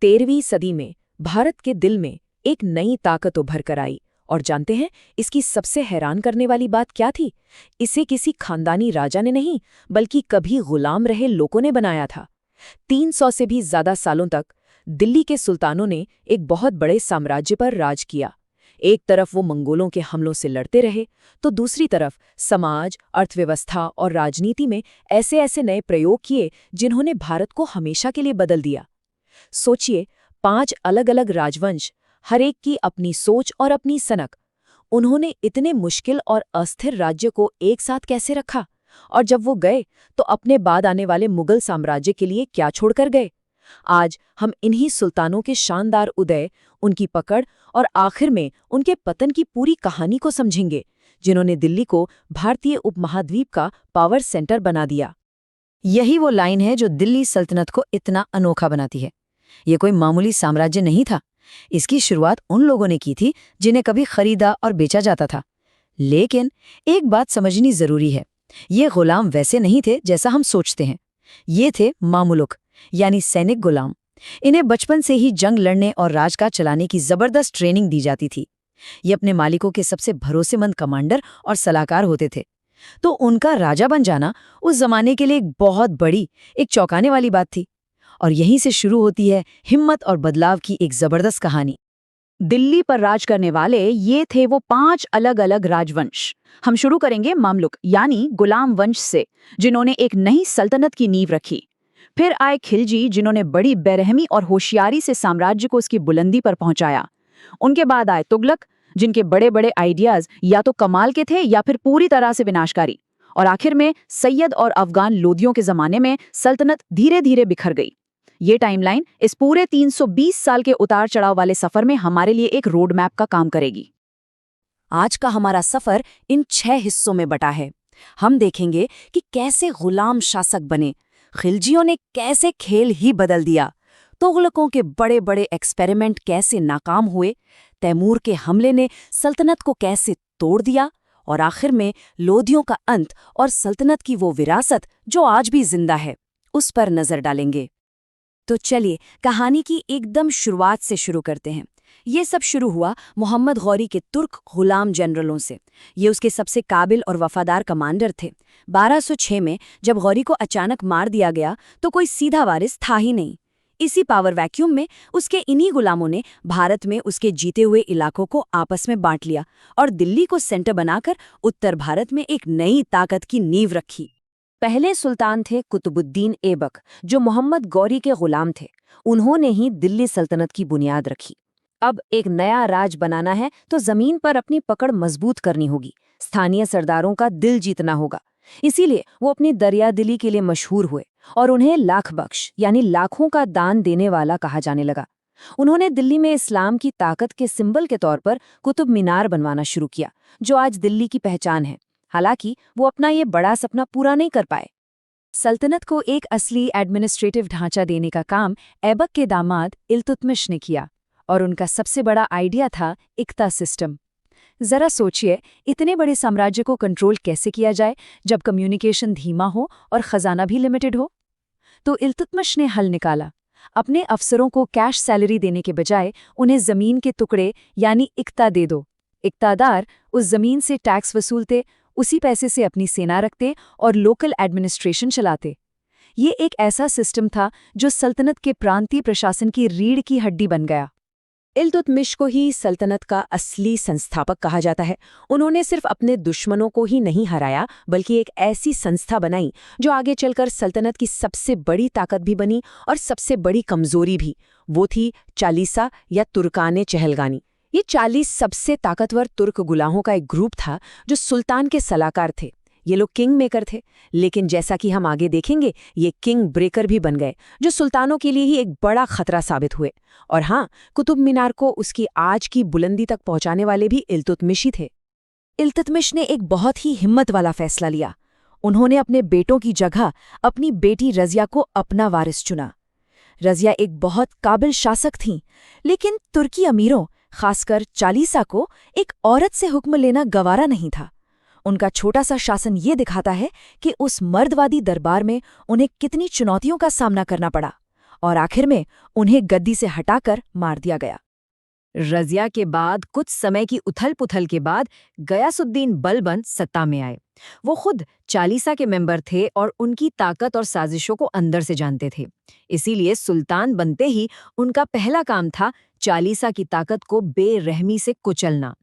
13वीं सदी में भारत के दिल में एक नई ताकत उभर कर आई। और जानते हैं इसकी सबसे हैरान करने वाली बात क्या थी? इसे किसी खानदानी राजा ने नहीं, बल्कि कभी गुलाम रहे लोगों ने बनाया था। 300 से भी ज्यादा सालों तक दिल्ली के सुल्तानों ने एक बहुत बड़े साम्राज्य पर राज किया। एक तरफ वो मंगोलों के हमलों से लड़ते रहे, तो दूसरी तरफ समाज, अर्थव्यवस्था और राजनीति में ऐसे ऐसे नए प्रयोग किए जिन्होंने भारत को हमेशा के लिए बदल दिया। सोचिए, 5 अलग-अलग राजवंश, हर एक की अपनी सोच और अपनी सनक। उन्होंने इतने मुश्किल और अस्थिर राज्य को एक साथ कैसे रखा? और जब वो गए तो अपने बाद आने वाले मुगल साम्राज्य के लिए क्या छोड़कर गए? आज हम इन्हीं सुल्तानों के शानदार उदय, उनकी पकड़ और आखिर में उनके पतन की पूरी कहानी को समझेंगे, जिन्होंने दिल्ली को भारतीय उपमहाद्वीप का पावर सेंटर बना दिया। यही वो लाइन है जो दिल्ली सल्तनत को इतना अनोखा बनाती है। ये कोई मामूली साम्राज्य नहीं था। इसकी शुरुआत उन लोगों ने की थी जिन्हें कभी खरीदा और बेचा जाता था। लेकिन एक बात समझनी जरूरी है, ये गुलाम वैसे नहीं थे जैसा हम सोचते हैं। ये थे मामुलुक, यानी सैनिक गुलाम। इन्हें बचपन से ही जंग लड़ने और राजकाज चलाने की जबरदस्त ट्रेनिंग दी जाती थी। ये अपने मालिकों के सबसे भरोसेमंद कमांडर और सलाहकार होते थे। तो उनका राजा बन जाना उस जमाने के लिए एक बहुत बड़ी, एक चौंकाने वाली बात थी। और यहीं से शुरू होती है हिम्मत और बदलाव की एक जबरदस्त कहानी। दिल्ली पर राज करने वाले ये थे वो 5 अलग अलग राजवंश। हम शुरू करेंगे मामलुक यानी गुलाम वंश से, जिन्होंने एक नई सल्तनत की नींव रखी। फिर आए खिलजी, जिन्होंने बड़ी बेरहमी और होशियारी से साम्राज्य को उसकी बुलंदी पर पहुंचाया। उनके बाद आए तुगलक, जिनके बड़े बड़े आइडियाज या तो कमाल के थे या फिर पूरी तरह से विनाशकारी। और आखिर में सैयद और अफगान लोदियों के जमाने में सल्तनत धीरे धीरे बिखर गई। ये टाइमलाइन इस पूरे 320 साल के उतार चढ़ाव वाले सफर में हमारे लिए एक रोड मैप का काम करेगी। आज का हमारा सफर इन 6 हिस्सों में बटा है। हम देखेंगे कि कैसे गुलाम शासक बने, खिलजियों ने कैसे खेल ही बदल दिया, तुगलकों के बड़े बड़े एक्सपेरिमेंट कैसे नाकाम हुए, तैमूर के हमले ने सल्तनत को कैसे तोड़ दिया, और आखिर में लोदियों का अंत और सल्तनत की वो विरासत जो आज भी जिंदा है, उस पर नजर डालेंगे। तो चलिए कहानी की एकदम शुरुआत से शुरू करते हैं। ये सब शुरू हुआ मोहम्मद गौरी के तुर्क गुलाम जनरलों से। ये उसके सबसे काबिल और वफादार कमांडर थे। 1206 में जब गौरी को अचानक मार दिया गया तो कोई सीधा वारिस था ही नहीं। इसी पावर वैक्यूम में उसके इन्हीं गुलामों ने भारत में उसके जीते हुए इलाकों को आपस में बांट लिया और दिल्ली को सेंटर बनाकर उत्तर भारत में एक नई ताकत की नींव रखी। पहले सुल्तान थे कुतुबुद्दीन ऐबक, जो मोहम्मद गौरी के गुलाम थे। उन्होंने ही दिल्ली सल्तनत की बुनियाद रखी। अब एक नया राज बनाना है तो जमीन पर अपनी पकड़ मजबूत करनी होगी, स्थानीय सरदारों का दिल जीतना होगा। इसीलिए वो अपनी दरियादिली के लिए मशहूर हुए और उन्हें लाख बख्श यानी लाखों का दान देने वाला कहा जाने लगा। उन्होंने दिल्ली में इस्लाम की ताकत के सिंबल के तौर पर कुतुब मीनार बनवाना शुरू किया, जो आज दिल्ली की पहचान है। हालांकि वो अपना ये बड़ा सपना पूरा नहीं कर पाए। सल्तनत को एक असली एडमिनिस्ट्रेटिव ढांचा देने का काम ऐबक के दामाद इल्तुतमिश ने किया, और उनका सबसे बड़ा आइडिया था इक्ता सिस्टम। जरा सोचिए, इतने बड़े साम्राज्य को कंट्रोल कैसे किया जाए जब कम्युनिकेशन धीमा हो और खजाना भी लिमिटेड हो? तो इल्तुतमिश ने हल निकाला। अपने अफसरों को कैश सैलरी देने के बजाय उन्हें जमीन के टुकड़े यानी इक्ता दे दो। इक्तादार उस जमीन से टैक्स वसूलते, उसी पैसे से अपनी सेना रखते और लोकल एडमिनिस्ट्रेशन चलाते। ये एक ऐसा सिस्टम था जो सल्तनत के प्रांतीय प्रशासन की रीढ़ की हड्डी बन गया। इल्तुतमिश को ही सल्तनत का असली संस्थापक कहा जाता है। उन्होंने सिर्फ अपने दुश्मनों को ही नहीं हराया, बल्कि एक ऐसी संस्था बनाई जो आगे चलकर सल्तनत की सबसे बड़ी ताकत भी बनी और सबसे बड़ी कमजोरी भी। वो थी चालीसा या तुर्काने चहलगानी। ये 40 सबसे ताकतवर तुर्क गुलाहों का एक ग्रुप था जो सुल्तान के सलाहकार थे। ये लोग किंग मेकर थे, लेकिन जैसा कि हम आगे देखेंगे ये किंग ब्रेकर भी बन गए, जो सुल्तानों के लिए ही एक बड़ा खतरा साबित हुए। और हाँ, कुतुब मीनार को उसकी आज की बुलंदी तक पहुंचाने वाले भी इल्तुतमिश ही थे। इल्तुतमिश ने एक बहुत ही हिम्मत वाला फैसला लिया। उन्होंने अपने बेटों की जगह अपनी बेटी रजिया को अपना वारिस चुना। रजिया एक बहुत काबिल शासक थीं, लेकिन तुर्की अमीरों, खासकर चालीसा को एक औरत से हुक्म लेना गवारा नहीं था। उनका छोटा सा शासन ये दिखाता है कि उस मर्दवादी दरबार में उन्हें कितनी चुनौतियों का सामना करना पड़ा। और आखिर में उन्हें गद्दी से हटाकर मार दिया गया। रजिया के बाद कुछ समय की उथल-पुथल के बाद गयासुद्दीन बलबन सत्ता में आए। वो खुद चालीसा के मेंबर थे और उनकी ताकत और साजिशों को अंदर से जानते थे। इसीलिए सुल्तान बनते ही उनका पहला काम था चालीसा की ताकत को बेरहमी से कुचलना।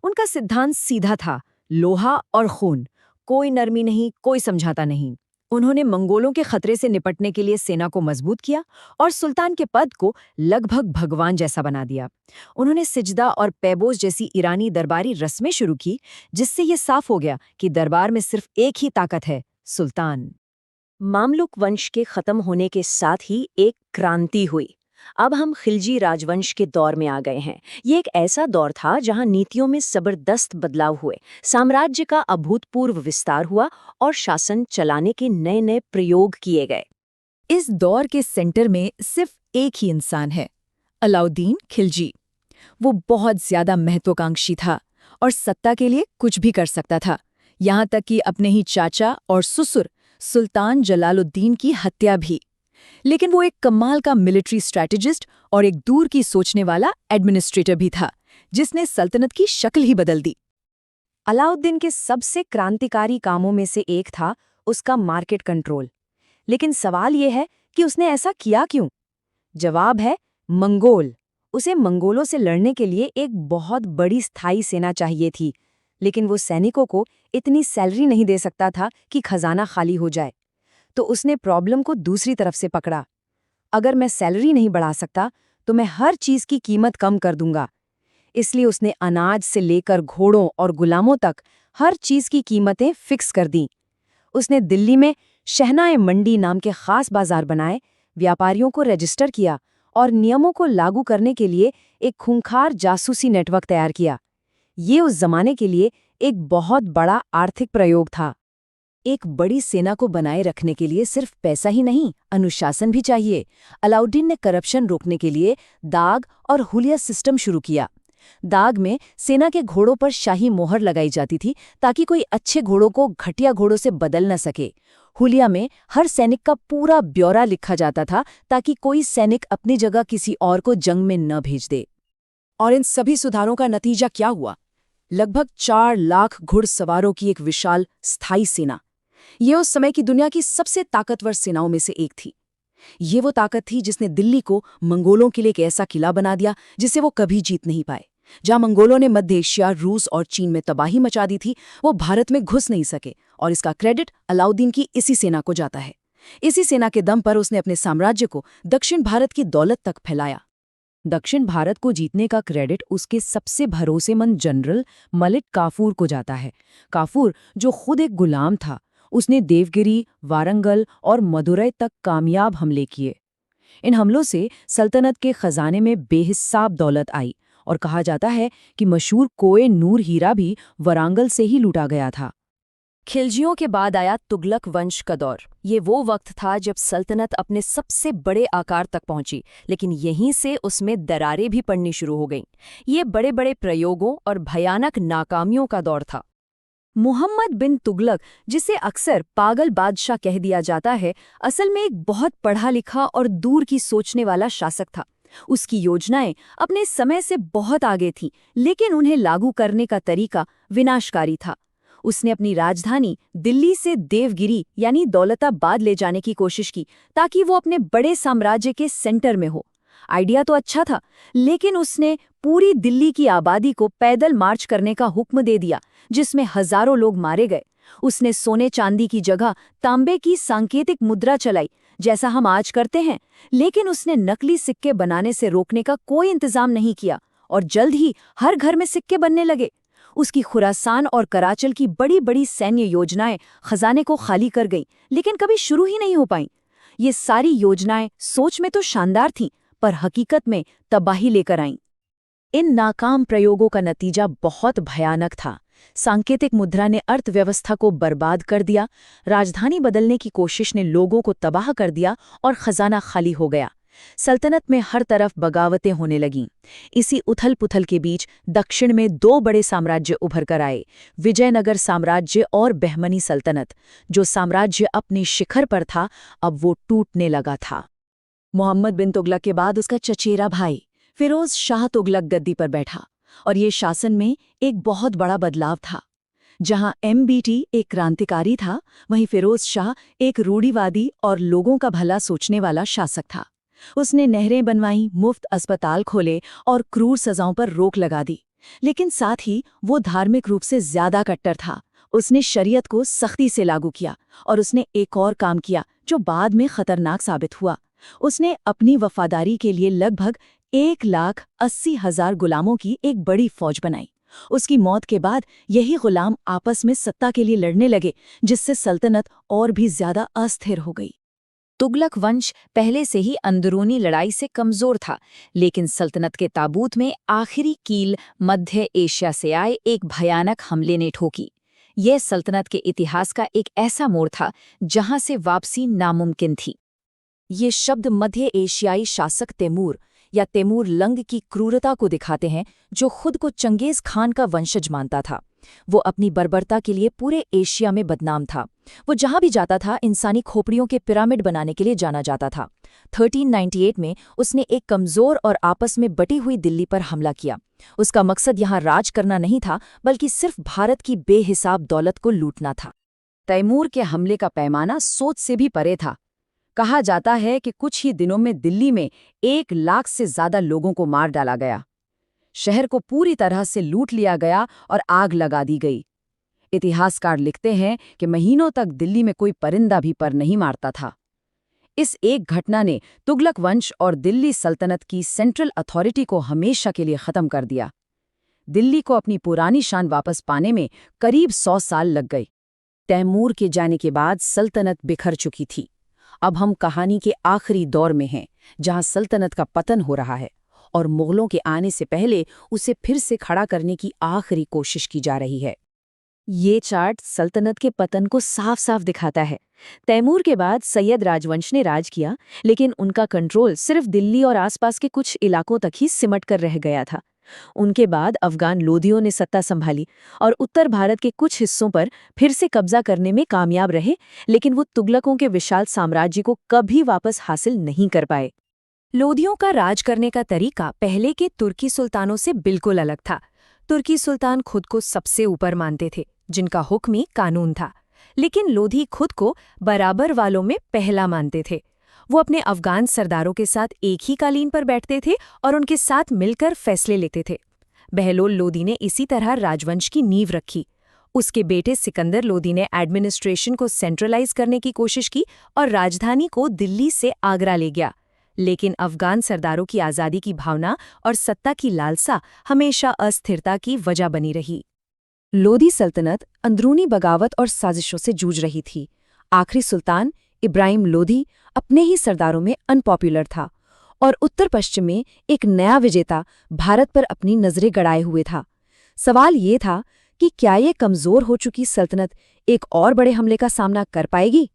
उनका सिद्धांत सीधा था, लोहा और खून, कोई नरमी नहीं, कोई समझौता नहीं। उन्होंने मंगोलों के खतरे से निपटने के लिए सेना को मजबूत किया और सुल्तान के पद को लगभग भगवान जैसा बना दिया। उन्होंने सिजदा और पैबोस जैसी ईरानी दरबारी रस्में शुरू की, जिससे ये साफ हो गया कि दरबार में सिर्फ एक ही ताकत है, सुल्तान। मामलुक वंश के खत्म होने के साथ ही एक क्रांति हुई। अब हम खिलजी राजवंश के दौर में आ गए हैं। ये एक ऐसा दौर था जहां नीतियों में जबरदस्त बदलाव हुए, साम्राज्य का अभूतपूर्व विस्तार हुआ और शासन चलाने के नए नए प्रयोग किए गए। इस दौर के सेंटर में सिर्फ एक ही इंसान है, अलाउद्दीन खिलजी। वो बहुत ज्यादा महत्वाकांक्षी था और सत्ता के लिए कुछ भी कर सकता था, यहाँ तक कि अपने ही चाचा और ससुर सुल्तान जलालुद्दीन की हत्या भी। लेकिन वो एक कमाल का मिलिट्री स्ट्रैटेजिस्ट और एक दूर की सोचने वाला एडमिनिस्ट्रेटर भी था, जिसने सल्तनत की शक्ल ही बदल दी। अलाउद्दीन के सबसे क्रांतिकारी कामों में से एक था उसका मार्केट कंट्रोल। लेकिन सवाल ये है कि उसने ऐसा किया क्यों? जवाब है मंगोल। उसे मंगोलों से लड़ने के लिए एक बहुत बड़ी स्थायी सेना चाहिए थी, लेकिन वो सैनिकों को इतनी सैलरी नहीं दे सकता था कि खजाना खाली हो जाए। तो उसने प्रॉब्लम को दूसरी तरफ से पकड़ा। अगर मैं सैलरी नहीं बढ़ा सकता तो मैं हर चीज की कीमत कम कर दूंगा। इसलिए उसने अनाज से लेकर घोड़ों और गुलामों तक हर चीज की कीमतें फिक्स कर दी। उसने दिल्ली में शहनाए मंडी नाम के खास बाजार बनाए, व्यापारियों को रजिस्टर किया और नियमों को लागू करने के लिए एक खूंखार जासूसी नेटवर्क तैयार किया। ये उस जमाने के लिए एक बहुत बड़ा आर्थिक प्रयोग था। एक बड़ी सेना को बनाए रखने के लिए सिर्फ पैसा ही नहीं, अनुशासन भी चाहिए। अलाउद्दीन ने करप्शन रोकने के लिए दाग और हुलिया सिस्टम शुरू किया। दाग में सेना के घोड़ों पर शाही मोहर लगाई जाती थी ताकि कोई अच्छे घोड़ों को घटिया घोड़ों से बदल न सके। हुलिया में हर सैनिक का पूरा ब्यौरा लिखा जाता था ताकि कोई सैनिक अपनी जगह किसी और को जंग में न भेज दे। और इन सभी सुधारों का नतीजा क्या हुआ? लगभग 4 लाख घुड़सवारों की एक विशाल स्थायी सेना। ये उस समय की दुनिया की सबसे ताकतवर सेनाओं में से एक थी। ये वो ताकत थी जिसने दिल्ली को मंगोलों के लिए एक ऐसा किला बना दिया जिसे वो कभी जीत नहीं पाए। जहां मंगोलों ने मध्य एशिया, रूस और चीन में तबाही मचा दी थी, वो भारत में घुस नहीं सके और इसका क्रेडिट अलाउद्दीन की इसी सेना को जाता है। इसी सेना के दम पर उसने अपने साम्राज्य को दक्षिण भारत की दौलत तक फैलाया। दक्षिण भारत को जीतने का क्रेडिट उसके सबसे भरोसेमंद जनरल मलिक काफूर को जाता है। काफूर, जो खुद एक गुलाम था, उसने देवगिरी, वारंगल और मदुरै तक कामयाब हमले किए। इन हमलों से सल्तनत के खजाने में बेहिसाब दौलत आई और कहा जाता है कि मशहूर कोए नूर हीरा भी वारंगल से ही लूटा गया था। खिलजियों के बाद आया तुगलक वंश का दौर। ये वो वक्त था जब सल्तनत अपने सबसे बड़े आकार तक पहुंची, लेकिन यहीं से उसमें दरारें भी पड़नी शुरू हो गईं। ये बड़े बड़े प्रयोगों और भयानक नाकामियों का दौर था। मुहम्मद बिन तुगलक, जिसे अक्सर पागल बादशाह कह दिया जाता है, असल में एक बहुत पढ़ा लिखा और दूर की सोचने वाला शासक था। उसकी योजनाएं अपने समय से बहुत आगे थीं, लेकिन उन्हें लागू करने का तरीका विनाशकारी था। उसने अपनी राजधानी दिल्ली से देवगिरी यानी दौलताबाद ले जाने की कोशिश की ताकि वो अपने बड़े साम्राज्य के सेंटर में हो। आइडिया तो अच्छा था, लेकिन उसने पूरी दिल्ली की आबादी को पैदल मार्च करने का हुक्म दे दिया, जिसमें हजारों लोग मारे गए। उसने सोने चांदी की जगह तांबे की सांकेतिक मुद्रा चलाई, जैसा हम आज करते हैं, लेकिन उसने नकली सिक्के बनाने से रोकने का कोई इंतजाम नहीं किया और जल्द ही हर घर में सिक्के बनने लगे। उसकी खुरासान और कराचल की बड़ी बड़ी सैन्य योजनाएं खजाने को खाली कर गईं, लेकिन कभी शुरू ही नहीं हो पाईं। ये सारी योजनाएं सोच में तो शानदार थीं, पर हकीकत में तबाही लेकर आईं। इन नाकाम प्रयोगों का नतीजा बहुत भयानक था। सांकेतिक मुद्रा ने अर्थव्यवस्था को बर्बाद कर दिया, राजधानी बदलने की कोशिश ने लोगों को तबाह कर दिया और खजाना खाली हो गया। सल्तनत में हर तरफ बगावतें होने लगीं। इसी उथल-पुथल के बीच दक्षिण में 2 बड़े साम्राज्य उभर कर आए, विजयनगर साम्राज्य और बहमनी सल्तनत। जो साम्राज्य अपनी शिखर पर था, अब वो टूटने लगा था। मोहम्मद बिन तुगलक के बाद उसका चचेरा भाई फिरोज शाह तुगलक गद्दी पर बैठा और ये शासन में एक बहुत बड़ा बदलाव था। जहां MBT एक क्रांतिकारी था, वहीं फिरोज शाह एक रूढ़िवादी और लोगों का भला सोचने वाला शासक था। उसने नहरें बनवाईं, मुफ्त अस्पताल खोले और क्रूर सजाओं पर रोक लगा दी। लेकिन साथ ही वो धार्मिक रूप से ज्यादा कट्टर था। उसने शरीयत को सख्ती से लागू किया और उसने एक और काम किया जो बाद में खतरनाक साबित हुआ। उसने अपनी वफादारी के लिए लगभग 1,80,000 गुलामों की एक बड़ी फौज बनाई। उसकी मौत के बाद यही गुलाम आपस में सत्ता के लिए लड़ने लगे, जिससे सल्तनत और भी ज्यादा अस्थिर हो गई। तुगलक वंश पहले से ही अंदरूनी लड़ाई से कमजोर था, लेकिन सल्तनत के ताबूत में आखिरी कील मध्य एशिया से आए एक भयानक हमले ने ठोकी। यह सल्तनत के इतिहास का एक ऐसा मोड़ था जहां से वापसी नामुमकिन थी। ये शब्द मध्य एशियाई शासक तैमूर या तैमूर लंग की क्रूरता को दिखाते हैं, जो खुद को चंगेज खान का वंशज मानता था। वो अपनी बर्बरता के लिए पूरे एशिया में बदनाम था। वो जहां भी जाता था इंसानी खोपड़ियों के पिरामिड बनाने के लिए जाना जाता था। 1398 में उसने एक कमजोर और आपस में बटी हुई दिल्ली पर हमला किया। उसका मकसद यहाँ राज करना नहीं था, बल्कि सिर्फ भारत की बेहिसाब दौलत को लूटना था। तैमूर के हमले का पैमाना सोच से भी परे था। कहा जाता है कि कुछ ही दिनों में दिल्ली में 1 लाख से ज्यादा लोगों को मार डाला गया। शहर को पूरी तरह से लूट लिया गया और आग लगा दी गई। इतिहासकार लिखते हैं कि महीनों तक दिल्ली में कोई परिंदा भी पर नहीं मारता था। इस एक घटना ने तुगलक वंश और दिल्ली सल्तनत की सेंट्रल अथॉरिटी को हमेशा के लिए खत्म कर दिया। दिल्ली को अपनी पुरानी शान वापस पाने में करीब 100 साल लग गए। तैमूर के जाने के बाद सल्तनत बिखर चुकी थी। अब हम कहानी के आखिरी दौर में हैं, जहां सल्तनत का पतन हो रहा है और मुगलों के आने से पहले उसे फिर से खड़ा करने की आखिरी कोशिश की जा रही है। ये चार्ट सल्तनत के पतन को साफ साफ दिखाता है। तैमूर के बाद सैयद राजवंश ने राज किया, लेकिन उनका कंट्रोल सिर्फ दिल्ली और आसपास के कुछ इलाकों तक ही सिमट कर रह गया था। उनके बाद अफगान लोधियों ने सत्ता संभाली और उत्तर भारत के कुछ हिस्सों पर फिर से कब्जा करने में कामयाब रहे, लेकिन वो तुगलकों के विशाल साम्राज्य को कभी वापस हासिल नहीं कर पाए। लोधियों का राज करने का तरीका पहले के तुर्की सुल्तानों से बिल्कुल अलग था। तुर्की सुल्तान खुद को सबसे ऊपर मानते थे, जिनका हुक्म ही कानून था। लेकिन लोधी खुद को बराबर वालों में पहला मानते थे। वो अपने अफगान सरदारों के साथ एक ही कालीन पर बैठते थे और उनके साथ मिलकर फैसले लेते थे। बहलोल लोदी ने इसी तरह राजवंश की नींव रखी। उसके बेटे सिकंदर लोदी ने एडमिनिस्ट्रेशन को सेंट्रलाइज करने की कोशिश की और राजधानी को दिल्ली से आगरा ले गया। लेकिन अफगान सरदारों की आज़ादी की भावना और सत्ता की लालसा हमेशा अस्थिरता की वजह बनी रही। लोधी सल्तनत अंदरूनी बगावत और साजिशों से जूझ रही थी। आखिरी सुल्तान इब्राहिम लोधी अपने ही सरदारों में अनपॉपुलर था और उत्तर पश्चिम में एक नया विजेता भारत पर अपनी नजरें गड़ाए हुए था। सवाल ये था कि क्या ये कमजोर हो चुकी सल्तनत एक और बड़े हमले का सामना कर पाएगी?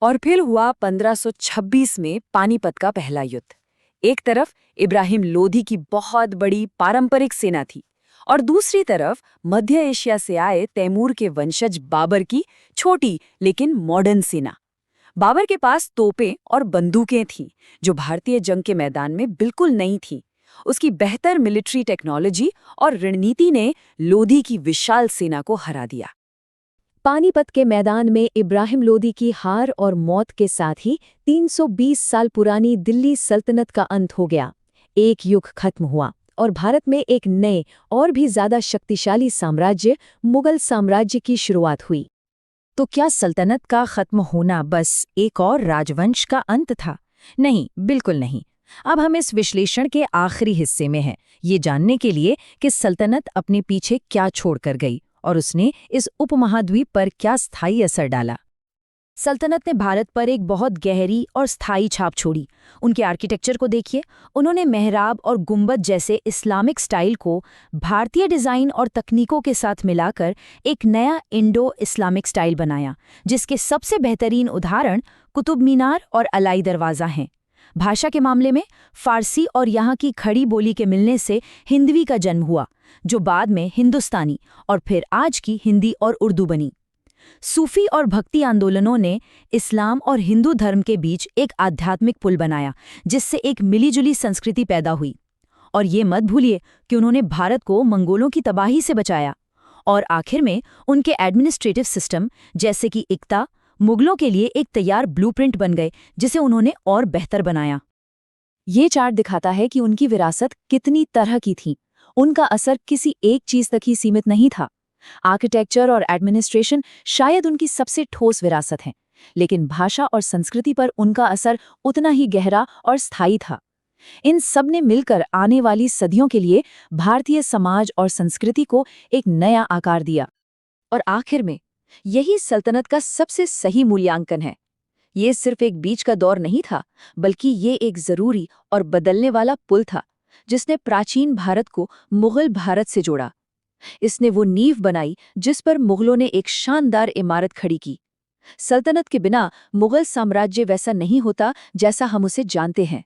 और फिर हुआ 1526 में पानीपत का पहला युद्ध। एक तरफ इब्राहिम लोधी की बहुत बड़ी पारंपरिक सेना थी और दूसरी तरफ मध्य एशिया से आए तैमूर के वंशज बाबर की छोटी लेकिन मॉडर्न सेना। बाबर के पास तोपें और बंदूकें थीं, जो भारतीय जंग के मैदान में बिल्कुल नई थीं। उसकी बेहतर मिलिट्री टेक्नोलॉजी और रणनीति ने लोधी की विशाल सेना को हरा दिया। पानीपत के मैदान में इब्राहिम लोधी की हार और मौत के साथ ही 320 साल पुरानी दिल्ली सल्तनत का अंत हो गया। एक युग खत्म हुआ और भारत में एक नए और भी ज्यादा शक्तिशाली साम्राज्य मुगल साम्राज्य की शुरुआत हुई। तो क्या सल्तनत का खत्म होना बस एक और राजवंश का अंत था? नहीं, बिल्कुल नहीं। अब हम इस विश्लेषण के आखिरी हिस्से में हैं, ये जानने के लिए कि सल्तनत अपने पीछे क्या छोड़कर गई और उसने इस उपमहाद्वीप पर क्या स्थायी असर डाला। सल्तनत ने भारत पर एक बहुत गहरी और स्थायी छाप छोड़ी। उनके आर्किटेक्चर को देखिए। उन्होंने मेहराब और गुंबद जैसे इस्लामिक स्टाइल को भारतीय डिज़ाइन और तकनीकों के साथ मिलाकर एक नया इंडो इस्लामिक स्टाइल बनाया, जिसके सबसे बेहतरीन उदाहरण कुतुब मीनार और अलाई दरवाज़ा हैं। भाषा के मामले में फारसी और यहाँ की खड़ी बोली के मिलने से हिंदवी का जन्म हुआ, जो बाद में हिंदुस्तानी और फिर आज की हिंदी और उर्दू बनी। सूफी और भक्ति आंदोलनों ने इस्लाम और हिंदू धर्म के बीच एक आध्यात्मिक पुल बनाया, जिससे एक मिलीजुली संस्कृति पैदा हुई। और ये मत भूलिए कि उन्होंने भारत को मंगोलों की तबाही से बचाया। और आखिर में उनके एडमिनिस्ट्रेटिव सिस्टम जैसे कि इक्ता मुगलों के लिए एक तैयार ब्लूप्रिंट बन गए, जिसे उन्होंने और बेहतर बनाया। ये चार्ट दिखाता है कि उनकी विरासत कितनी तरह की थी। उनका असर किसी एक चीज तक ही सीमित नहीं था। आर्किटेक्चर और एडमिनिस्ट्रेशन शायद उनकी सबसे ठोस विरासत है, लेकिन भाषा और संस्कृति पर उनका असर उतना ही गहरा और स्थायी था। इन सब ने मिलकर आने वाली सदियों के लिए भारतीय समाज और संस्कृति को एक नया आकार दिया। और आखिर में यही सल्तनत का सबसे सही मूल्यांकन है। ये सिर्फ एक बीच का दौर नहीं था, बल्कि ये एक जरूरी और बदलने वाला पुल था, जिसने प्राचीन भारत को मुगल भारत से जोड़ा। इसने वो नींव बनाई जिस पर मुगलों ने एक शानदार इमारत खड़ी की। सल्तनत के बिना मुगल साम्राज्य वैसा नहीं होता जैसा हम उसे जानते हैं।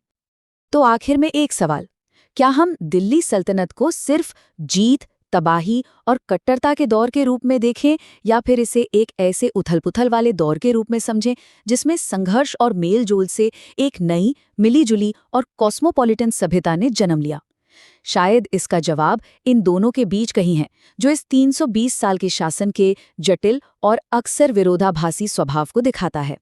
तो आखिर में एक सवाल, क्या हम दिल्ली सल्तनत को सिर्फ जीत, तबाही और कट्टरता के दौर के रूप में देखें, या फिर इसे एक ऐसे उथल-पुथल वाले दौर के रूप में समझें जिसमें संघर्ष और मेल-जोल से एक नई, मिली-जुली और कॉस्मोपॉलिटन सभ्यता ने जन्म लिया? शायद इसका जवाब इन दोनों के बीच कहीं है, जो इस 320 साल के शासन के जटिल और अक्सर विरोधाभासी स्वभाव को दिखाता है।